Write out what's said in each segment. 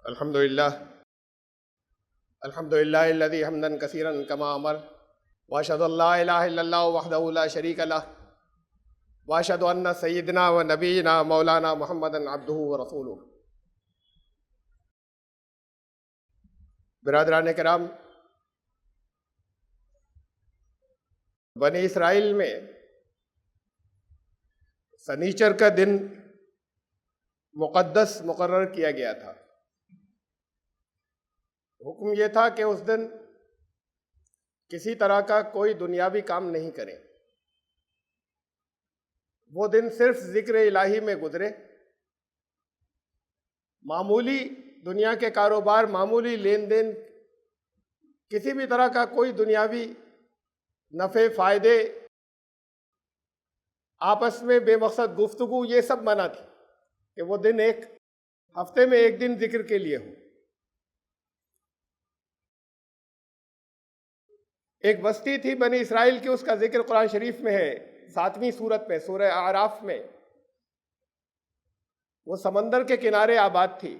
الحمد للہ الذي حمدا كثيرا كما امر واشهد ان لا اله الا الله وحده لا شريك له واشهد ان سيدنا ونبينا مولانا محمدا عبده ورسوله. برادران کرام، بنی اسرائیل میں سنیچر کا دن مقدس مقرر کیا گیا تھا. حکم یہ تھا کہ اس دن کسی طرح کا کوئی دنیاوی کام نہیں کریں. وہ دن صرف ذکر الہی میں گزرے. معمولی دنیا کے کاروبار، معمولی لین دین، کسی بھی طرح کا کوئی دنیاوی نفع فائدے، آپس میں بے مقصد گفتگو، یہ سب منع تھی کہ وہ دن ایک ہفتے میں ایک دن ذکر کے لیے ہو. ایک بستی تھی بنی اسرائیل کی، اس کا ذکر قرآن شریف میں ہے 7ویں سورت میں، سورہ اعراف میں. وہ سمندر کے کنارے آباد تھی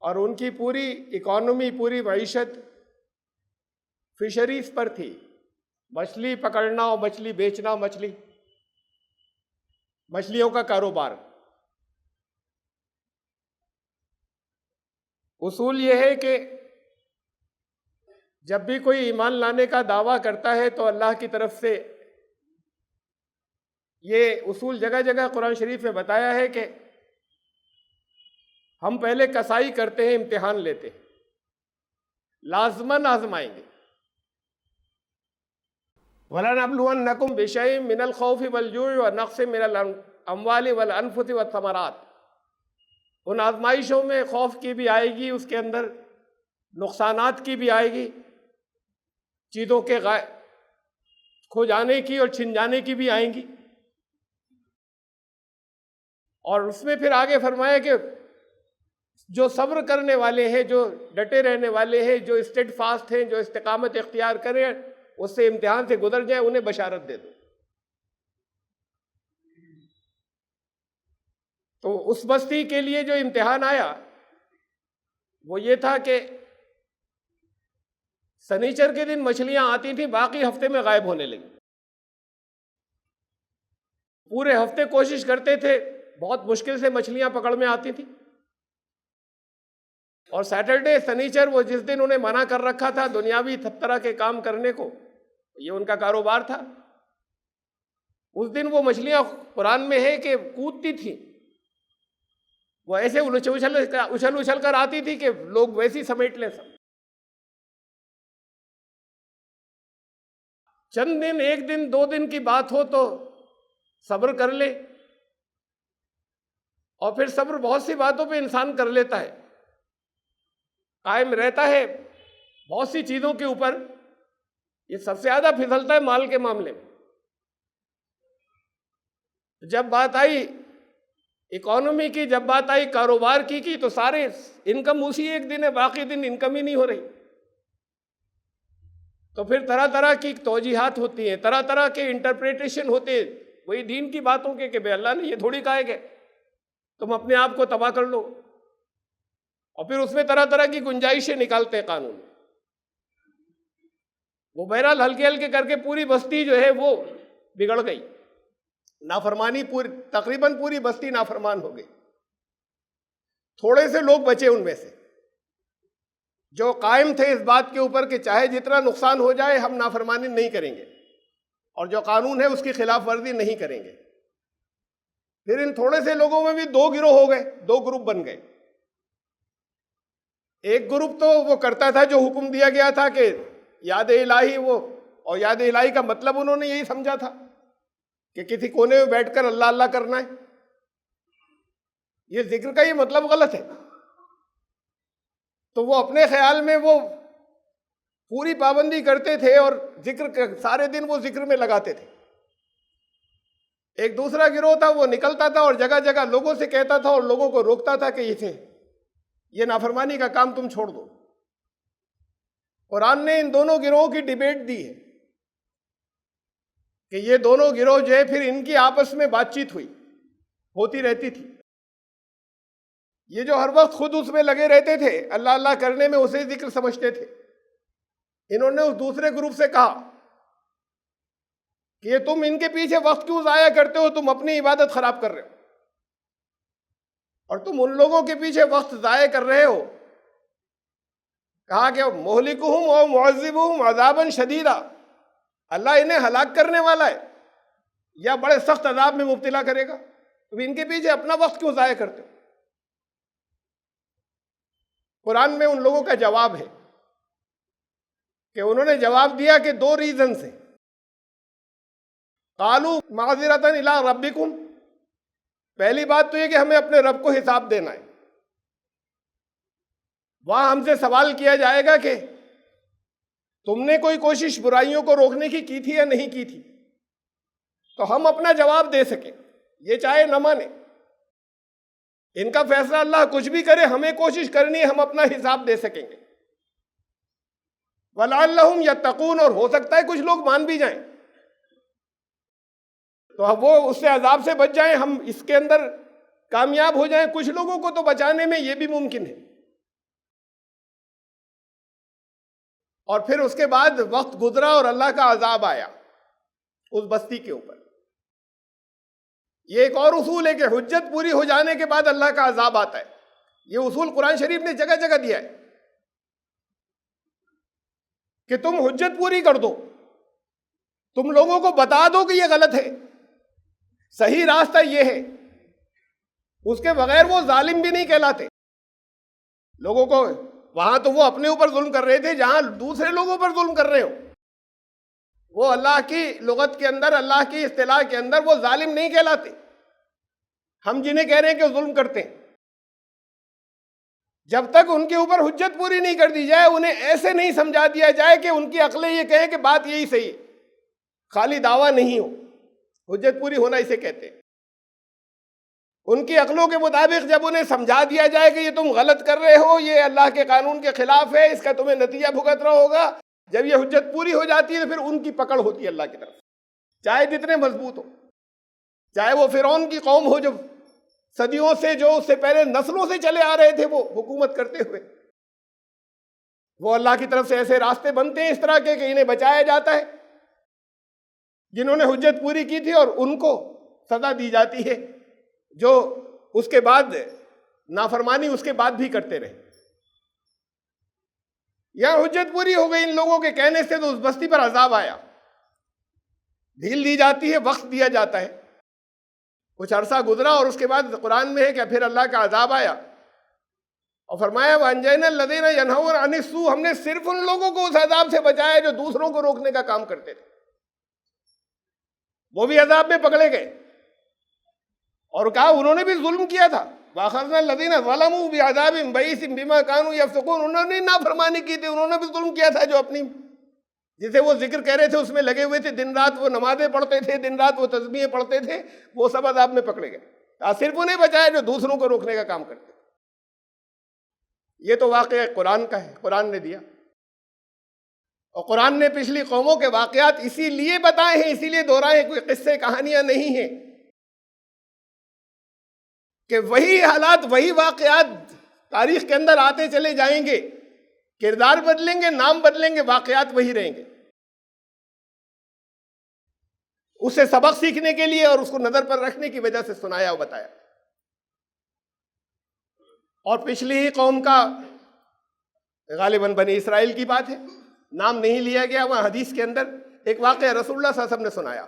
اور ان کی پوری اکانومی، پوری معیشت فشریز پر تھی. مچھلی پکڑنا اور مچھلی بیچنا، مچھلیوں کا کاروبار. اصول یہ ہے کہ جب بھی کوئی ایمان لانے کا دعویٰ کرتا ہے تو اللہ کی طرف سے یہ اصول جگہ جگہ قرآن شریف میں بتایا ہے کہ ہم پہلے کسائی کرتے ہیں، امتحان لیتے ہیں، لازماً آزمائیں گے. وَلَنَبْلُوَنَّكُمْ بِشَيْءٍ مِّنَ الْخَوْفِ وَالْجُوعِ وَنَقْصٍ مِّنَ الْأَمْوَالِ وَالْأَنفُسِ وَالثَّمَرَاتِ. ان آزمائشوں میں خوف کی بھی آئے گی، اس کے اندر نقصانات کی بھی آئے گی، چیزوں کے کھو جانے کی اور چھن جانے کی بھی آئیں گی. اور اس میں پھر آگے فرمایا کہ جو صبر کرنے والے ہیں، جو ڈٹے رہنے والے ہیں، جو اسٹیڈ فاسٹ ہیں، جو استقامت اختیار کریں، اس سے امتحان سے گزر جائیں، انہیں بشارت دے دو. تو اس بستی کے لیے جو امتحان آیا وہ یہ تھا کہ سنیچر کے دن مچھلیاں آتی تھیں، باقی ہفتے میں غائب ہونے لگی. پورے ہفتے کوشش کرتے تھے، بہت مشکل سے مچھلیاں پکڑ میں آتی تھیں. اور سیٹرڈے، سنیچر، وہ جس دن انہیں منع کر رکھا تھا دنیاوی طرح کے کام کرنے کو، یہ ان کا کاروبار تھا. اس دن وہ مچھلیاں قرآن میں ہے کہ کودتی تھیں، وہ ایسے اچھل کر آتی تھی کہ لوگ ویسی سمیٹ لیں. سب چند دن، ایک دن، 2 دن کی بات ہو تو صبر کر لے، اور پھر صبر بہت سی باتوں پہ انسان کر لیتا ہے، قائم رہتا ہے بہت سی چیزوں کے اوپر. یہ سب سے زیادہ پھسلتا ہے مال کے معاملے میں. جب بات آئی اکانومی کی، جب بات آئی کاروبار کی تو سارے انکم اسی ایک دن ہے، باقی دن انکم ہی نہیں ہو رہی. تو پھر طرح طرح کی توجیحات ہوتی ہیں، طرح طرح کے انٹرپریٹیشن ہوتے ہیں وہی دین کی باتوں کے کہ بے اللہ نے یہ تھوڑی کہا ہے کہ تم اپنے آپ کو تباہ کر لو. اور پھر اس میں طرح طرح کی گنجائشیں نکالتے ہیں قانون. وہ بہرحال ہلکے ہلکے کر کے پوری بستی جو ہے وہ بگڑ گئی. نافرمانی تقریباً پوری بستی نافرمان ہو گئی. تھوڑے سے لوگ بچے ان میں سے جو قائم تھے اس بات کے اوپر کہ چاہے جتنا نقصان ہو جائے ہم نافرمانی نہیں کریں گے اور جو قانون ہے اس کی خلاف ورزی نہیں کریں گے. پھر ان تھوڑے سے لوگوں میں بھی 2 گروہ ہو گئے، 2 گروپ بن گئے. ایک گروپ تو وہ کرتا تھا جو حکم دیا گیا تھا کہ یاد الہی، اور یاد الہی کا مطلب انہوں نے یہی سمجھا تھا کہ کسی کونے میں بیٹھ کر اللہ اللہ کرنا ہے. یہ ذکر کا یہ مطلب غلط ہے. تو وہ اپنے خیال میں وہ پوری پابندی کرتے تھے اور سارے دن وہ ذکر میں لگاتے تھے. ایک دوسرا گروہ تھا، وہ نکلتا تھا اور جگہ جگہ لوگوں سے کہتا تھا اور لوگوں کو روکتا تھا کہ یہ نافرمانی کا کام تم چھوڑ دو. قرآن نے ان دونوں گروہوں کی ڈیبیٹ دی ہے کہ یہ دونوں گروہ جو ہے پھر ان کی آپس میں بات چیت ہوتی رہتی تھی. یہ جو ہر وقت خود اس میں لگے رہتے تھے، اللہ اللہ کرنے میں اسے ذکر سمجھتے تھے، انہوں نے اس دوسرے گروپ سے کہا کہ یہ تم ان کے پیچھے وقت کیوں ضائع کرتے ہو، تم اپنی عبادت خراب کر رہے ہو، اور تم ان لوگوں کے پیچھے وقت ضائع کر رہے ہو۔ کہا کہ مہلکہم و معذبہم عذابا شدیدا، اللہ انہیں ہلاک کرنے والا ہے یا بڑے سخت عذاب میں مبتلا کرے گا، تم ان کے پیچھے اپنا وقت کیوں ضائع کرتے ہو؟ قرآن میں ان لوگوں کا جواب ہے کہ انہوں نے جواب دیا کہ 2 ریزن سے، قالوا معذرۃ الی ربکم، پہلی بات تو یہ کہ ہمیں اپنے رب کو حساب دینا ہے، وہاں ہم سے سوال کیا جائے گا کہ تم نے کوئی کوشش برائیوں کو روکنے کی تھی یا نہیں کی تھی، تو ہم اپنا جواب دے سکیں، یہ چاہے نہ مانے، ان کا فیصلہ اللہ کچھ بھی کرے، ہمیں کوشش کرنی ہے ہم اپنا حساب دے سکیں گے۔ وَلَعَلَّهُمْ يَتَّقُونَ، اور ہو سکتا ہے کچھ لوگ مان بھی جائیں تو اب وہ اس سے عذاب سے بچ جائیں، ہم اس کے اندر کامیاب ہو جائیں، کچھ لوگوں کو تو بچانے میں یہ بھی ممکن ہے۔ اور پھر اس کے بعد وقت گزرا اور اللہ کا عذاب آیا اس بستی کے اوپر۔ یہ ایک اور اصول ہے کہ حجت پوری ہو جانے کے بعد اللہ کا عذاب آتا ہے، یہ اصول قرآن شریف نے جگہ جگہ دیا ہے کہ تم حجت پوری کر دو، تم لوگوں کو بتا دو کہ یہ غلط ہے، صحیح راستہ یہ ہے، اس کے بغیر وہ ظالم بھی نہیں کہلاتے۔ لوگوں کو وہاں تو وہ اپنے اوپر ظلم کر رہے تھے، جہاں دوسرے لوگوں پر ظلم کر رہے ہو، وہ اللہ کی لغت کے اندر، اللہ کی اصطلاح کے اندر وہ ظالم نہیں کہلاتے۔ ہم جنہیں کہہ رہے ہیں کہ ظلم کرتے ہیں، جب تک ان کے اوپر حجت پوری نہیں کر دی جائے، انہیں ایسے نہیں سمجھا دیا جائے کہ ان کی عقلیں یہ کہیں کہ بات یہی صحیح ہے، خالی دعویٰ نہیں ہو، حجت پوری ہونا اسے کہتے ہیں۔ ان کی عقلوں کے مطابق جب انہیں سمجھا دیا جائے کہ یہ تم غلط کر رہے ہو، یہ اللہ کے قانون کے خلاف ہے، اس کا تمہیں نتیجہ بھگتنا ہوگا، جب یہ حجت پوری ہو جاتی ہے تو پھر ان کی پکڑ ہوتی ہے اللہ کی طرف، چاہے جتنے مضبوط ہو، چاہے وہ فرعون کی قوم ہو جو صدیوں سے، جو اس سے پہلے نسلوں سے چلے آ رہے تھے وہ حکومت کرتے ہوئے، وہ اللہ کی طرف سے ایسے راستے بنتے ہیں اس طرح کے کہ انہیں بچایا جاتا ہے، جنہوں نے حجت پوری کی تھی، اور ان کو سزا دی جاتی ہے جو اس کے بعد نافرمانی اس کے بعد بھی کرتے رہے۔ یہاں حجت پوری ہو گئی ان لوگوں کے کہنے سے، تو اس بستی پر عذاب آیا، ڈھیل دی جاتی ہے، وقت دیا جاتا ہے، کچھ عرصہ گزرا، اور اس کے بعد قرآن میں ہے کہ پھر اللہ کا عذاب آیا، اور فرمایا وَأَنجَيْنَا الَّذِينَ يَنْهَوْنَ عَنِ السُّوءِ، ہم نے صرف ان لوگوں کو اس عذاب سے بچایا جو دوسروں کو روکنے کا کام کرتے تھے، وہ بھی عذاب میں پکڑے گئے، اور کہا انہوں نے بھی ظلم کیا تھا، وَأَخَذْنَا الَّذِينَ ظَلَمُوا بِعَذَابٍ بَئِيسٍ بِمَا كَانُوا يَفْسُقُونَ، انہوں نے نافرمانی کی تھی، انہوں نے بھی ظلم کیا تھا، جو اپنی جسے وہ ذکر کہہ رہے تھے اس میں لگے ہوئے تھے، دن رات وہ نمازیں پڑھتے تھے، دن رات وہ تسبیحیں پڑھتے تھے، وہ سب عذاب میں پکڑے گئے، صرف انہیں بچایا جو دوسروں کو روکنے کا کام کرتے۔ یہ تو واقعہ قرآن کا ہے، قرآن نے دیا، اور قرآن نے پچھلی قوموں کے واقعات اسی لیے بتائے ہیں، اسی لیے دہرائے ہیں، کوئی قصے کہانیاں نہیں ہیں، کہ وہی حالات، وہی واقعات تاریخ کے اندر آتے چلے جائیں گے، کردار بدلیں گے، نام بدلیں گے، واقعات وہی رہیں گے۔ اسے سبق سیکھنے کے لیے اور اس کو نظر پر رکھنے کی وجہ سے سنایا اور بتایا۔ اور پچھلی ہی قوم کا غالباً بنی اسرائیل کی بات ہے، نام نہیں لیا گیا، وہاں حدیث کے اندر ایک واقعہ رسول اللہ صلی اللہ علیہ وسلم نے سنایا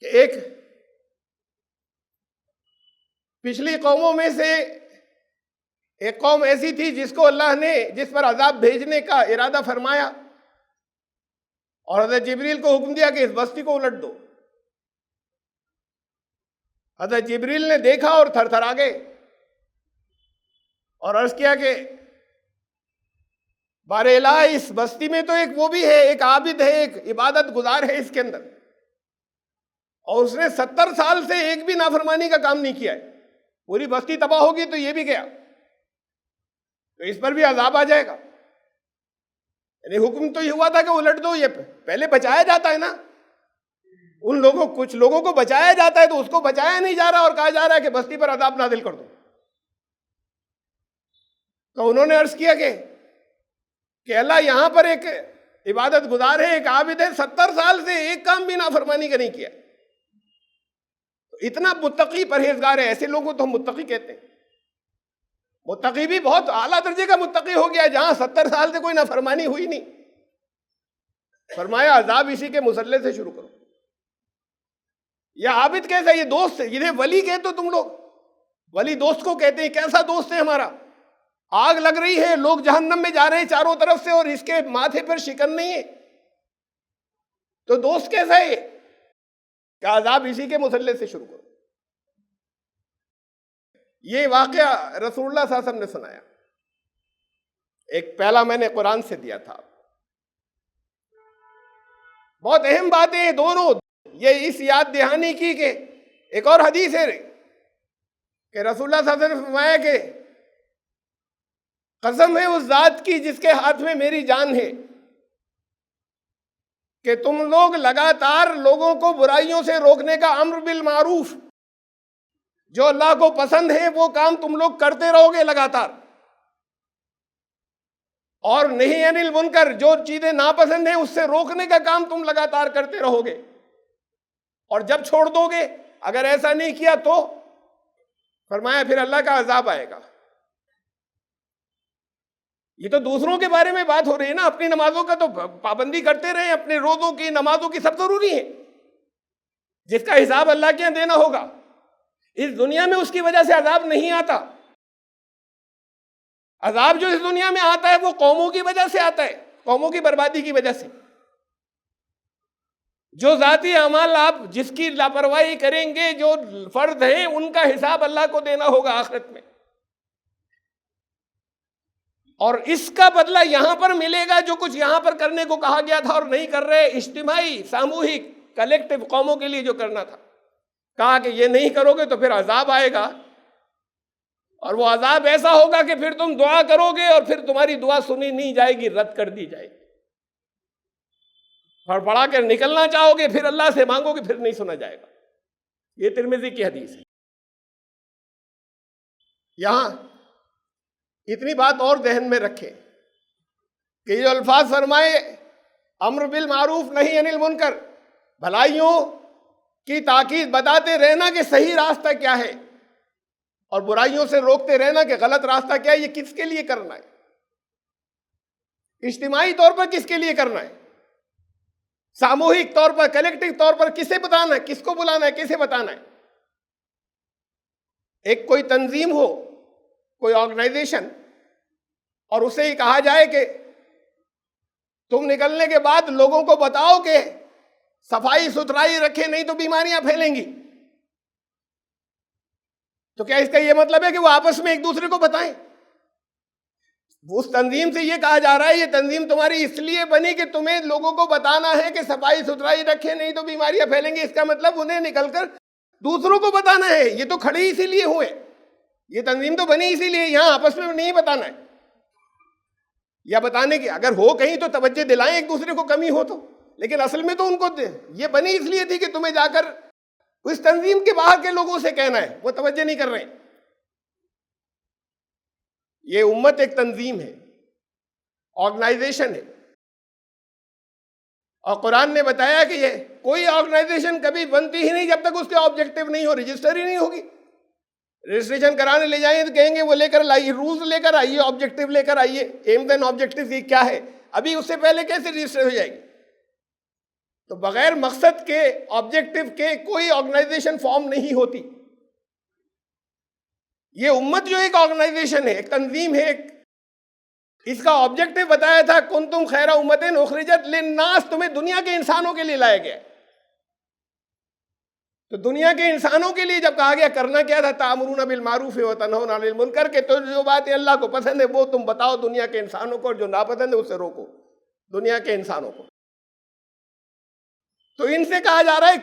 کہ ایک پچھلی قوموں میں سے ایک قوم ایسی تھی جس کو اللہ نے، جس پر عذاب بھیجنے کا ارادہ فرمایا، اور حضرت جبریل کو حکم دیا کہ اس بستی کو الٹ دو۔ حضرت جبریل نے دیکھا اور تھر تھر آ گئے، اور عرض کیا کہ بار الہ، اس بستی میں تو ایک وہ بھی ہے، ایک عابد ہے، ایک عبادت گزار ہے اس کے اندر، اور اس نے 70 سال سے ایک بھی نافرمانی کا کام نہیں کیا ہے، پوری بستی تباہ ہوگی تو یہ بھی گیا، تو اس پر بھی عذاب آ جائے گا۔ یعنی حکم تو یہ ہوا تھا کہ الٹ دو، یہ پہلے بچایا جاتا ہے نا، ان لوگوں کچھ لوگوں کو بچایا جاتا ہے تو اس کو بچایا نہیں جا رہا اور کہا جا رہا ہے کہ بستی پر عذاب نازل کر دو. تو انہوں نے عرض کیا کہ اللہ یہاں پر ایک عبادت گزار ہے, ایک عابد ہے, 70 سال سے ایک کام بھی نافرمانی کا نہیں کیا, اتنا متقی پرہیزگار ہے, ایسے لوگوں تو ہم متقی کہتے ہیں. متقی بھی بہت اعلیٰ درجے کا متقی ہو گیا جہاں 70 سال سے کوئی نافرمانی ہوئی نہیں. فرمایا عذاب اسی کے مسلح سے شروع کرو. یہ عابد کیسا, یہ دوست ہے, یہ ولی کہتے ہو تم لوگ, ولی دوست کو کہتے ہیں. کیسا دوست ہے ہمارا؟ آگ لگ رہی ہے, لوگ جہنم میں جا رہے ہیں چاروں طرف سے اور اس کے ماتھے پر شکن نہیں ہے, تو دوست کیسا ہے کہ عذاب اسی کے مسلح سے شروع کرو. یہ واقعہ رسول اللہ صلی اللہ علیہ وسلم نے سنایا. ایک پہلا میں نے قرآن سے دیا تھا. بہت اہم باتیں ہیں دونوں. یہ اس یاد دہانی کی کہ ایک اور حدیث ہے کہ رسول اللہ صلی اللہ علیہ وسلم نے فرمایا کہ قسم ہے اس ذات کی جس کے ہاتھ میں میری جان ہے کہ تم لوگ لگاتار لوگوں کو برائیوں سے روکنے کا امر بالمعروف, جو اللہ کو پسند ہے وہ کام تم لوگ کرتے رہو گے لگاتار, اور نہیں عن المنکر, جو چیزیں ناپسند ہیں اس سے روکنے کا کام تم لگاتار کرتے رہو گے. اور جب چھوڑ دو گے, اگر ایسا نہیں کیا تو فرمایا پھر اللہ کا عذاب آئے گا. یہ تو دوسروں کے بارے میں بات ہو رہی ہے نا, اپنی نمازوں کا تو پابندی کرتے رہیں, اپنے روزوں کی نمازوں کی سب ضروری ہے, جس کا حساب اللہ کے یہاں دینا ہوگا. اس دنیا میں اس کی وجہ سے عذاب نہیں آتا. عذاب جو اس دنیا میں آتا ہے وہ قوموں کی وجہ سے آتا ہے, قوموں کی بربادی کی وجہ سے. جو ذاتی اعمال آپ جس کی لاپرواہی کریں گے, جو فرض ہیں, ان کا حساب اللہ کو دینا ہوگا آخرت میں, اور اس کا بدلہ یہاں پر ملے گا. جو کچھ یہاں پر کرنے کو کہا گیا تھا اور نہیں کر رہے, اجتماعی, ساموہک, کلیکٹو قوموں کے لیے جو کرنا تھا, کہا کہ یہ نہیں کرو گے تو پھر عذاب آئے گا, اور وہ عذاب ایسا ہوگا کہ پھر تم دعا کرو گے اور پھر تمہاری دعا سنی نہیں جائے گی, رد کر دی جائے گی. پڑھا کر نکلنا چاہو گے, پھر اللہ سے مانگو گے, پھر نہیں سنا جائے گا. یہ ترمذی کی حدیث ہے. یہاں اتنی بات اور ذہن میں رکھیں کہ یہ الفاظ فرمائے امر بالمعروف نہی عن المنکر, بھلائیوں کی تاکید, بتاتے رہنا کہ صحیح راستہ کیا ہے, اور برائیوں سے روکتے رہنا کہ غلط راستہ کیا ہے. یہ کس کے لیے کرنا ہے؟ اجتماعی طور پر کس کے لیے کرنا ہے؟ ساموہک طور پر, کلیکٹو طور پر کسے بتانا ہے, کس کو بلانا ہے, کیسے بتانا ہے؟ ایک کوئی تنظیم ہو, کوئی آرگنائزیشن, اور اسے ہی کہا جائے کہ تم نکلنے کے بعد لوگوں کو بتاؤ کہ صفائی ستھرائی رکھے, نہیں تو بیماریاں پھیلیں گی, تو کیا اس کا یہ مطلب ہے کہ وہ آپس میں ایک دوسرے کو بتائیں؟ اس تنظیم سے یہ کہا جا رہا ہے یہ تنظیم تمہاری اس لیے بنی کہ تمہیں لوگوں کو بتانا ہے کہ صفائی ستھرائی رکھے, نہیں تو بیماریاں پھیلیں گی. اس کا مطلب انہیں نکل کر دوسروں کو بتانا ہے. یہ تو کھڑے اسی لیے ہوئے, یہ تنظیم تو بنی اسی لیے, یہاں آپس میں نہیں بتانا ہے. یا بتانے کی اگر ہو کہیں تو توجہ دلائیں ایک دوسرے کو, کمی ہو تو, لیکن اصل میں تو ان کو یہ بنی اس لیے تھی کہ تمہیں جا کر اس تنظیم کے باہر کے لوگوں سے کہنا ہے, وہ توجہ نہیں کر رہے ہیں. یہ امت ایک تنظیم ہے, آرگنائزیشن ہے, اور قرآن نے بتایا کہ یہ کوئی آرگنائزیشن کبھی بنتی ہی نہیں جب تک اس کے آبجیکٹو نہیں ہو, رجسٹر ہی نہیں ہوگی. رجسٹریشن کرانے لے جائیں تو کہیں گے وہ لے کر لائیے, رولز لے کر آئیے, آبجیکٹو لے کر آئیے, ایمز اینڈ آبجیکٹو یہ کیا ہے, ابھی اس سے پہلے کیسے رجسٹر ہو جائے گی؟ تو بغیر مقصد کے, آبجیکٹو کے کوئی آرگنائزیشن فارم نہیں ہوتی. یہ امت جو ایک آرگنائزیشن ہے, ایک تنظیم ہے, اس کا آبجیکٹو بتایا تھا کنتم خیر امت اخرجت للناس, تمہیں دنیا کے انسانوں کے لیے لایا گیا. تو دنیا کے انسانوں کے لیے جب کہا گیا کرنا کیا تھا, تأمرون بالمعروف وتنہون عن المنکر, کہ تو جو باتیں اللہ کو پسند ہے وہ تم بتاؤ دنیا کے انسانوں کو, اور جو ناپسند ہے اسے روکو دنیا کے انسانوں کو. تو ان سے کہا جا رہا ہے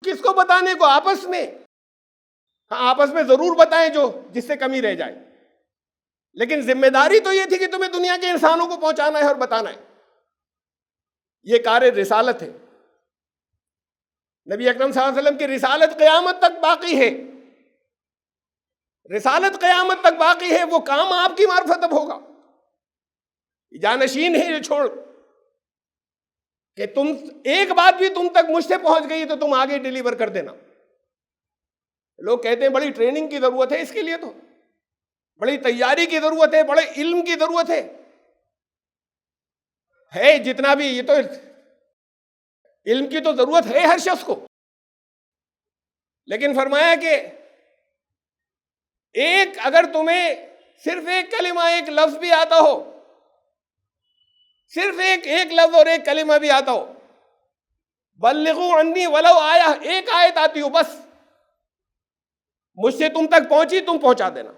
کس کو بتانے کو؟ آپس میں. ہاں آپس میں ضرور بتائیں جو جس سے کمی رہ جائے, لیکن ذمہ داری تو یہ تھی کہ تمہیں دنیا کے انسانوں کو پہنچانا ہے اور بتانا ہے. یہ کار رسالت ہے. نبی اکرم صلی اللہ علیہ وسلم کی رسالت قیامت تک باقی ہے، رسالت قیامت تک باقی ہے، وہ کام آپ کی معرفت اب ہوگا۔ جانشین ہے یہ چھوڑ کہ تم ایک بات بھی تم تک مجھ سے پہنچ گئی تو تم آگے ڈیلیور کر دینا۔ لوگ کہتے ہیں بڑی ٹریننگ کی ضرورت ہے، اس کے لیے تو بڑی تیاری کی ضرورت ہے، بڑے علم کی ضرورت ہے جتنا بھی، یہ تو علم کی تو ضرورت ہے ہر شخص کو، لیکن فرمایا کہ اگر تمہیں صرف ایک کلمہ، ایک لفظ بھی آتا ہو، صرف ایک لفظ اور ایک کلمہ بھی آتا ہو، بلغوا عنی ولو آیا، ایک آیت آتی ہو بس، مجھ سے تم تک پہنچی، تم پہنچا دینا۔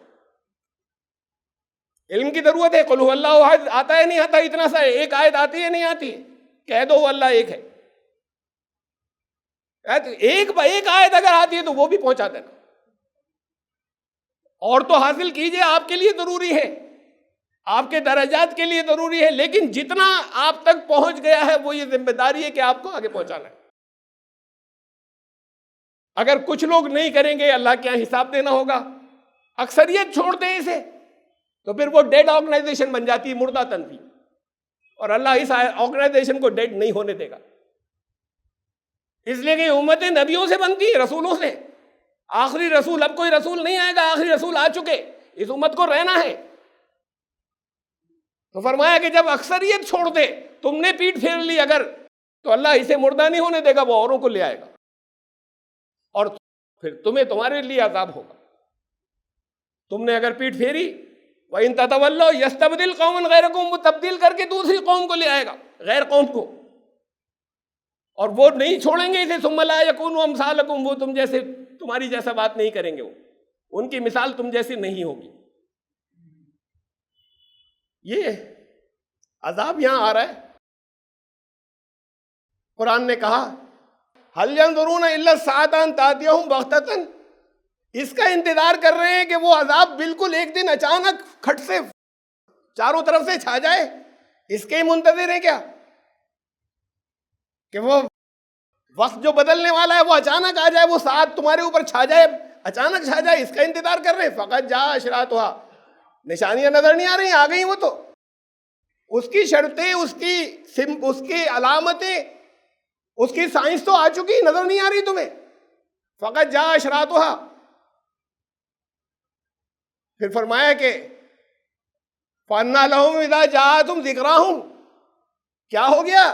علم کی ضرورت ہے، قل هو اللہ احد آتا ہے نہیں آتا، اتنا سا ہے، ایک آیت آتی ہے نہیں آتی ہے، کہہ دو وہ اللہ ایک ہے، ایک آیت اگر آتی ہے تو وہ بھی پہنچا دینا، اور تو حاصل کیجئے، آپ کے لیے ضروری ہے، آپ کے درجات کے لیے ضروری ہے، لیکن جتنا آپ تک پہنچ گیا ہے وہ یہ ذمہ داری ہے کہ آپ کو آگے پہنچانا ہے۔ اگر کچھ لوگ نہیں کریں گے، اللہ کے یہاں حساب دینا ہوگا، اکثریت چھوڑ دیں اسے تو پھر وہ ڈیڈ آرگنائزیشن بن جاتی ہے، مردہ تنظیم، اور اللہ اس آرگنائزیشن کو ڈیڈ نہیں ہونے دے گا، اس لیے کہ امتیں نبیوں سے بنتی ہیں، رسولوں سے، آخری رسول، اب کوئی رسول نہیں آئے گا، آخری رسول آ چکے، اس امت کو رہنا ہے۔ تو فرمایا کہ جب اکثریت چھوڑ دے، تم نے پیٹھ پھیر لی اگر، تو اللہ اسے مردہ نہیں ہونے دے گا، وہ اوروں کو لے آئے گا، اور پھر تمہارے لیے عذاب ہوگا۔ تم نے اگر پیٹھ پھیری، وَإِن تَتَوَلَّوْا يَسْتَبْدِلْ قَوْمًا غَيْرَكُمْ، وہ تبدیل کر کے دوسری قوم کو لے آئے گا، غیر قوم کو، اور وہ نہیں چھوڑیں گے اسے، ثُمَّ لَا يَكُونُوا أَمْثَالَكُمْ، وہ تم جیسے، تمہاری جیسا بات نہیں کریں گے، وہ ان کی مثال تم جیسی نہیں ہوگی۔ یہ عذاب یہاں آ رہا ہے۔ قرآن نے کہا هَلْ يَنظُرُونَ إِلَّا السَّاعَةَ أَن تَأْتِيَهُمْ بَغْتَةً، اس کا انتظار کر رہے ہیں کہ وہ عذاب بالکل ایک دن اچانک کھٹ سے چاروں طرف سے چھا جائے، اس کے منتظر ہیں کیا کہ وہ وقت جو بدلنے والا ہے وہ اچانک آ جائے، وہ ساعت تمہارے اوپر چھا جائے، اچانک چھا جائے، اس کا انتظار کر رہے ہیں۔ فقط جا اشراطها، نشانیاں نظر نہیں آ رہی، آ گئی وہ تو، اس کی شرطیں، اس کی علامتیں، اس کی سائنس تو آ چکی، نظر نہیں آ رہی تمہیں۔ فقط جا اشراطها، پھر فرمایا کہ فَأَنَّىٰ لَهُمْ إِذَا جَاءَتْهُمْ ذِكْرَاهُمْ، کیا ہو گیا،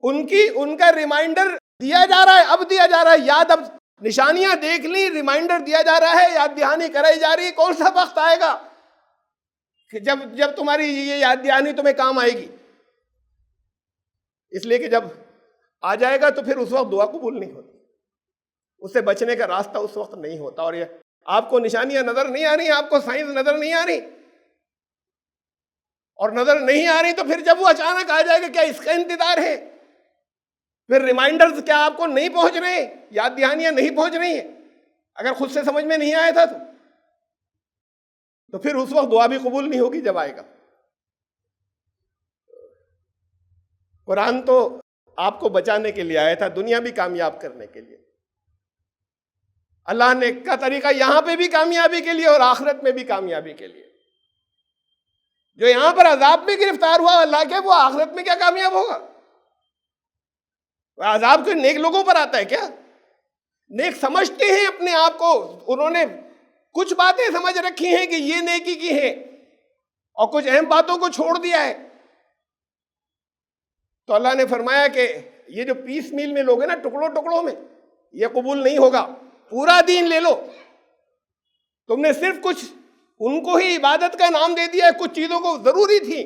ان کا ریمائنڈر دیا جا رہا ہے، اب دیا جا رہا ہے یاد، اب نشانیاں دیکھ لی، ریمائنڈر دیا جا رہا ہے، یاد دہانی کرائی جا رہی ہے۔ کون سا وقت آئے گا کہ جب تمہاری یہ یاد دہانی تمہیں کام آئے گی؟ اس لیے کہ جب آ جائے گا تو پھر اس وقت دعا قبول نہیں ہوتی، اس سے بچنے کا راستہ اس وقت نہیں ہوتا، اور یہ آپ کو نشانیاں نظر نہیں آ رہی، آپ کو سائنس نظر نہیں آ رہی، اور نظر نہیں آ رہی تو پھر جب وہ اچانک آ جائے گا، کیا اس کا انتظار ہے؟ پھر ریمائنڈرز کیا آپ کو نہیں پہنچ رہے ہیں؟ یاد دہانیاں نہیں پہنچ رہی ہیں؟ اگر خود سے سمجھ میں نہیں آیا تھا تو پھر اس وقت دعا بھی قبول نہیں ہوگی جب آئے گا۔ قرآن تو آپ کو بچانے کے لیے آیا تھا، دنیا بھی کامیاب کرنے کے لیے، اللہ نے کا طریقہ یہاں پہ بھی کامیابی کے لیے اور آخرت میں بھی کامیابی کے لیے۔ جو یہاں پر عذاب میں گرفتار ہوا اللہ کے، وہ آخرت میں کیا کامیاب ہوگا؟ عذاب کوئی نیک لوگوں پر آتا ہے کیا؟ نیک سمجھتے ہیں اپنے آپ کو، انہوں نے کچھ باتیں سمجھ رکھی ہیں کہ یہ نیکی کی ہیں، اور کچھ اہم باتوں کو چھوڑ دیا ہے، تو اللہ نے فرمایا کہ یہ جو پیس میل میں لوگ ہیں نا، ٹکڑوں ٹکڑوں میں، یہ قبول نہیں ہوگا، پورا دین لے لو۔ تم نے صرف کچھ ان کو ہی عبادت کا نام دے دیا ہے، کچھ چیزوں کو ضروری تھی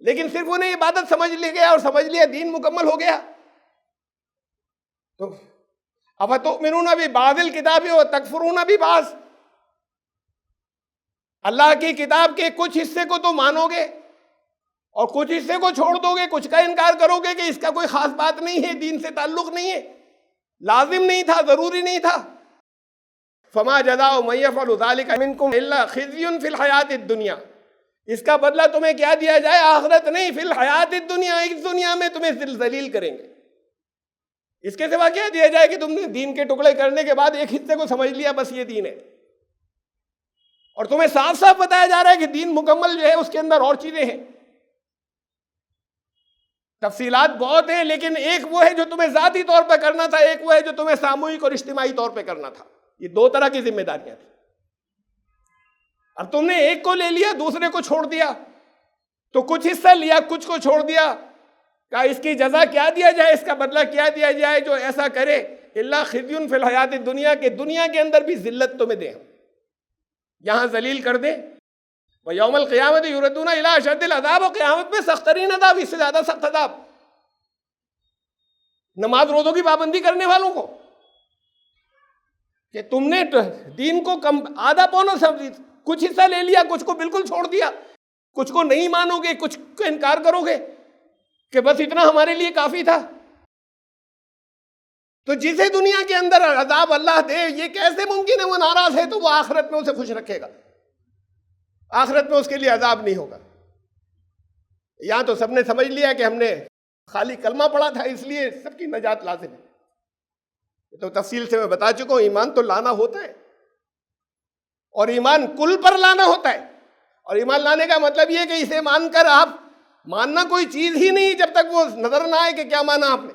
لیکن صرف انہیں عبادت سمجھ لیا اور سمجھ لیا دین مکمل ہو گیا۔ تو افتؤمنون ببعض الکتاب وتکفرون ببعض، اللہ کی کتاب کے کچھ حصے کو تو مانو گے اور کچھ حصے کو چھوڑ دو گے، کچھ کا انکار کرو گے کہ اس کا کوئی خاص بات نہیں ہے، دین سے تعلق نہیں ہے، لازم نہیں تھا، ضروری نہیں تھا۔ فما جزاء من يفعل ذلك منكم الا خزي في الحیات الدنیا، اس کا بدلہ تمہیں کیا دیا جائے؟ آخرت نہیں، فی الحیات الدنیا، اس دنیا میں تمہیں ذلیل کریں گے، اس کے سوا کیا دیا جائے کہ تم نے دین کے ٹکڑے کرنے کے بعد ایک حصے کو سمجھ لیا بس یہ دین ہے، اور تمہیں صاف صاف بتایا جا رہا ہے کہ دین مکمل جو ہے اس کے اندر اور چیزیں ہیں، تفصیلات بہت ہیں، لیکن ایک وہ ہے جو تمہیں ذاتی طور پہ کرنا تھا، ایک وہ ہے جو تمہیں ساموہک اور اجتماعی طور پہ کرنا تھا۔ یہ دو طرح کی ذمہ داریاں تھیں۔ اب تم نے ایک کو لے لیا، دوسرے کو چھوڑ دیا، تو کچھ حصہ لیا، کچھ کو چھوڑ دیا، کہا اس کی جزا کیا دیا جائے، اس کا بدلہ کیا دیا جائے، جو ایسا کرے الا خزی فی الحیات الدنیا، کہ دنیا کے اندر بھی ذلت تمہیں دیں، یہاں ذلیل کر دیں، وَيَوْمَ الْقِيَامَةِ يُرَدُّونَ إِلَىٰ أَشَدِّ الْعَذَابِ، اور قیامت میں سخت ترین عذاب، اس سے زیادہ سخت عذاب نماز روزوں کی پابندی کرنے والوں کو، کہ تم نے دین کو آدھا پونا سمجھی، کچھ حصہ لے لیا، کچھ کو بالکل چھوڑ دیا، کچھ کو نہیں مانو گے، کچھ کو انکار کرو گے کہ بس اتنا ہمارے لیے کافی تھا۔ تو جسے دنیا کے اندر عذاب اللہ دے، یہ کیسے ممکن ہے وہ ناراض ہے تو وہ آخرت میں اسے خوش رکھے گا، آخرت میں اس کے لیے عذاب نہیں ہوگا۔ یہاں تو سب نے سمجھ لیا کہ ہم نے خالی کلمہ پڑھا تھا اس لیے سب کی نجات لازم ہے، یہ تو تفصیل سے میں بتا چکا ہوں۔ ایمان تو لانا ہوتا ہے، اور ایمان کل پر لانا ہوتا ہے، اور ایمان لانے کا مطلب یہ ہے کہ اسے مان کر آپ ماننا کوئی چیز ہی نہیں جب تک وہ نظر نہ آئے کہ کیا مانا آپ نے۔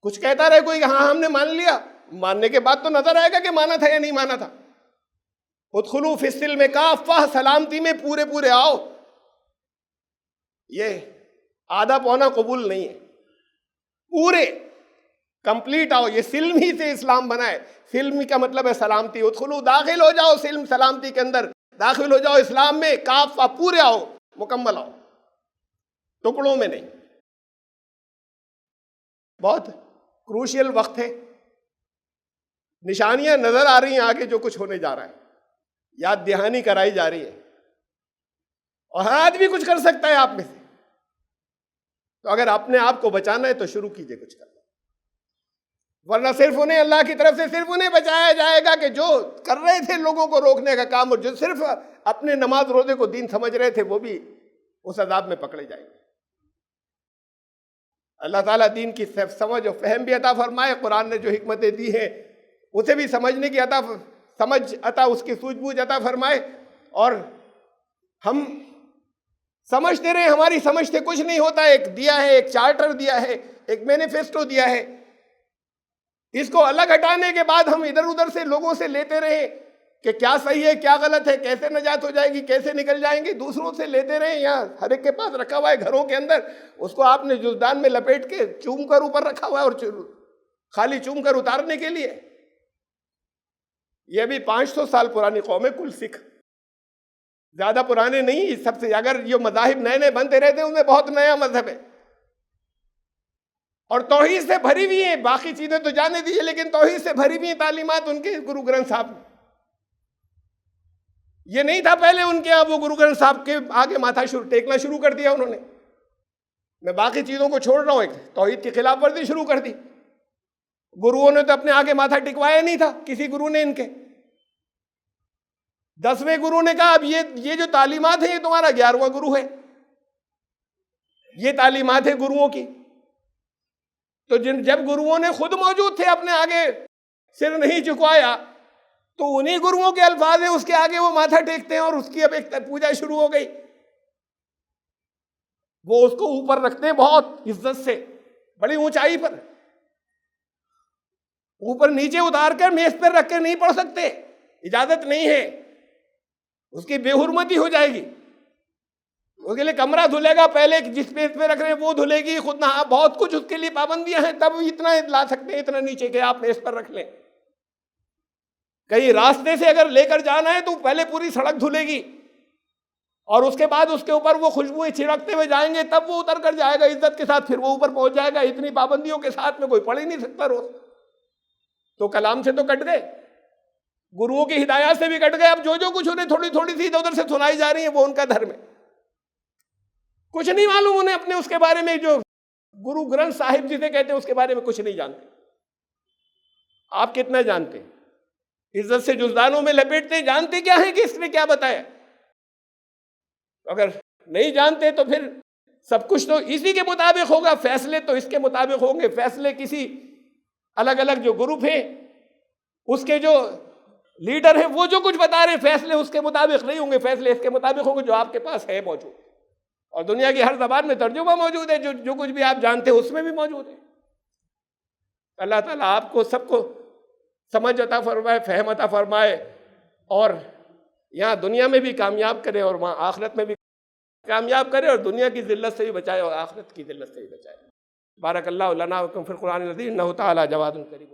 کچھ کہتا رہے کوئی کہ ہاں ہم نے مان لیا، ماننے کے بعد تو نظر آئے گا کہ مانا تھا یا نہیں مانا تھا۔ ادخلوا فی السلم کافہ، سلامتی میں پورے پورے آؤ، یہ آدھا پونا قبول نہیں ہے، پورے کمپلیٹ آؤ۔ یہ سلم ہی سے اسلام بنا ہے، سلم کا مطلب ہے سلامتی۔ ادخلوا، داخل ہو جاؤ، سلم سلامتی کے اندر داخل ہو جاؤ، اسلام میں کافہ، پورے آؤ، مکمل آؤ، ٹکڑوں میں نہیں۔ بہت کروشیل وقت ہے، نشانیاں نظر آ رہی ہیں آگے جو کچھ ہونے جا رہا ہے، یاد دہانی کرائی جا رہی ہے، اور ہر آدمی کچھ کر سکتا ہے آپ میں سے۔ تو اگر اپنے آپ کو بچانا ہے تو شروع کیجئے کچھ کرنا، ورنہ صرف انہیں اللہ کی طرف سے صرف انہیں بچایا جائے گا کہ جو کر رہے تھے لوگوں کو روکنے کا کام، اور جو صرف اپنے نماز روزے کو دین سمجھ رہے تھے وہ بھی اس عذاب میں پکڑے جائیں گے۔ اللہ تعالیٰ دین کی سمجھ اور فہم بھی عطا فرمائے، قرآن نے جو حکمتیں دی ہیں اسے بھی سمجھنے کی سمجھ عطا، اس کی سوجھ بوجھ عطا فرمائے، اور ہم سمجھتے رہے، ہماری سمجھ سے کچھ نہیں ہوتا، ایک دیا ہے، ایک چارٹر دیا ہے، ایک مینیفیسٹو دیا ہے، اس کو الگ ہٹانے کے بعد ہم ادھر ادھر سے لوگوں سے لیتے رہے کہ کیا صحیح ہے کیا غلط ہے، کیسے نجات ہو جائے گی، کیسے نکل جائیں گے، دوسروں سے لیتے رہے۔ یہاں ہر ایک کے پاس رکھا ہوا ہے گھروں کے اندر، اس کو آپ نے جزدان میں لپیٹ کے چوم کر اوپر رکھا ہوا ہے، اور خالی چوم کر اتارنے کے لیے۔ یہ ابھی 500 سال پرانی قوم ہے، کل سکھ، زیادہ پرانے نہیں۔ سب سے اگر یہ مذاہب نئے نئے بنتے رہتے ہیں، ان میں بہت نیا مذہب ہے، اور توحید سے بھری ہوئی ہیں، باقی چیزیں تو جانے دیجیے، لیکن توحید سے بھری ہوئی ہیں تعلیمات ان کے گرو گرنتھ صاحب میں۔ یہ نہیں تھا پہلے ان کے یہاں، وہ گرو گرنتھ صاحب کے آگے ماتھا ٹیکنا شروع کر دیا انہوں نے۔ میں باقی چیزوں کو چھوڑ رہا ہوں، ایک توحید کی خلاف ورزی شروع کر دی۔ گروؤں نے تو اپنے آگے ماتھا ٹکوایا نہیں تھا، کسی گرو نے ان کے 10ویں گرو نے کہا اب یہ جو تعلیمات ہیں یہ تمہارا 11واں گرو ہے، یہ تعلیمات ہیں گروؤں کی۔ تو جب گروؤں نے خود موجود تھے، اپنے آگے سر نہیں جھکوایا، تو انہی گروؤں کے الفاظ ہیں، اس کے آگے وہ ماتھا ٹیکتے ہیں، اور اس کی اب ایک پوجا شروع ہو گئی۔ وہ اس کو اوپر رکھتے ہیں بہت عزت سے، بڑی اونچائی پر، اوپر نیچے اتار کر میز پر رکھ کے نہیں پڑھ سکتے، اجازت نہیں ہے، اس کی بے حرمتی ہو جائے گی۔ اس کے لیے کمرہ دھلے گا، پہلے جس میز پہ رکھ رہے ہیں وہ دھلے گی، خود نہ، بہت کچھ اس کے لیے پابندیاں ہیں، تب اتنا لا سکتے ہیں، اتنا نیچے کہ آپ میز پر رکھ لیں۔ کہیں راستے سے اگر لے کر جانا ہے تو پہلے پوری سڑک دھلے گی، اور اس کے بعد اس کے اوپر وہ خوشبوئیں چھڑکتے ہوئے جائیں گے، تب وہ اتر کر جائے گا عزت کے ساتھ، پھر وہ اوپر پہنچ جائے گا۔ اتنی پابندیوں کے ساتھ میں کوئی پڑھ ہی نہیں سکتا روز، تو کلام سے تو کٹ گئے، گروؤں کی ہدایات سے بھی کٹ گئے۔ اب جو کچھ انہیں تھوڑی تھوڑی سی ادھر سے سنائی جا رہی ہے، وہ ان کا دھرم ہے، کچھ نہیں معلوم انہیں اپنے اس کے بارے میں، جو گرو گرنتھ صاحب جسے کہتے ہیں اس کے بارے میں کچھ نہیں جانتے۔ آپ کتنا جانتے ہیں؟ عزت سے جزدانوں میں لپیٹتے، جانتے کیا ہے کہ اس نے کیا بتایا؟ اگر نہیں جانتے تو پھر سب کچھ تو اسی کے مطابق ہوگا، فیصلے تو اس کے مطابق ہوں گے، فیصلے کسی الگ الگ جو گروپ ہیں اس کے جو لیڈر ہیں وہ جو کچھ بتا رہے ہیں فیصلے اس کے مطابق نہیں ہوں گے، فیصلے اس کے مطابق ہوں گے جو آپ کے پاس ہے موجود، اور دنیا کی ہر زبان میں ترجمہ موجود ہے، جو کچھ بھی آپ جانتے ہیں اس میں بھی موجود ہے۔ اللہ تعالیٰ آپ کو سب کو سمجھ عطا فرمائے، فہم عطا فرمائے، اور یہاں دنیا میں بھی کامیاب کرے اور وہاں آخرت میں بھی کامیاب کرے، اور دنیا کی ذلت سے بھی بچائے اور آخرت کی ذلت سے بھی بچائے۔ بارک اللہ لنا و لکم فی القرآن العظیم، انہ تعالی جواد کریم۔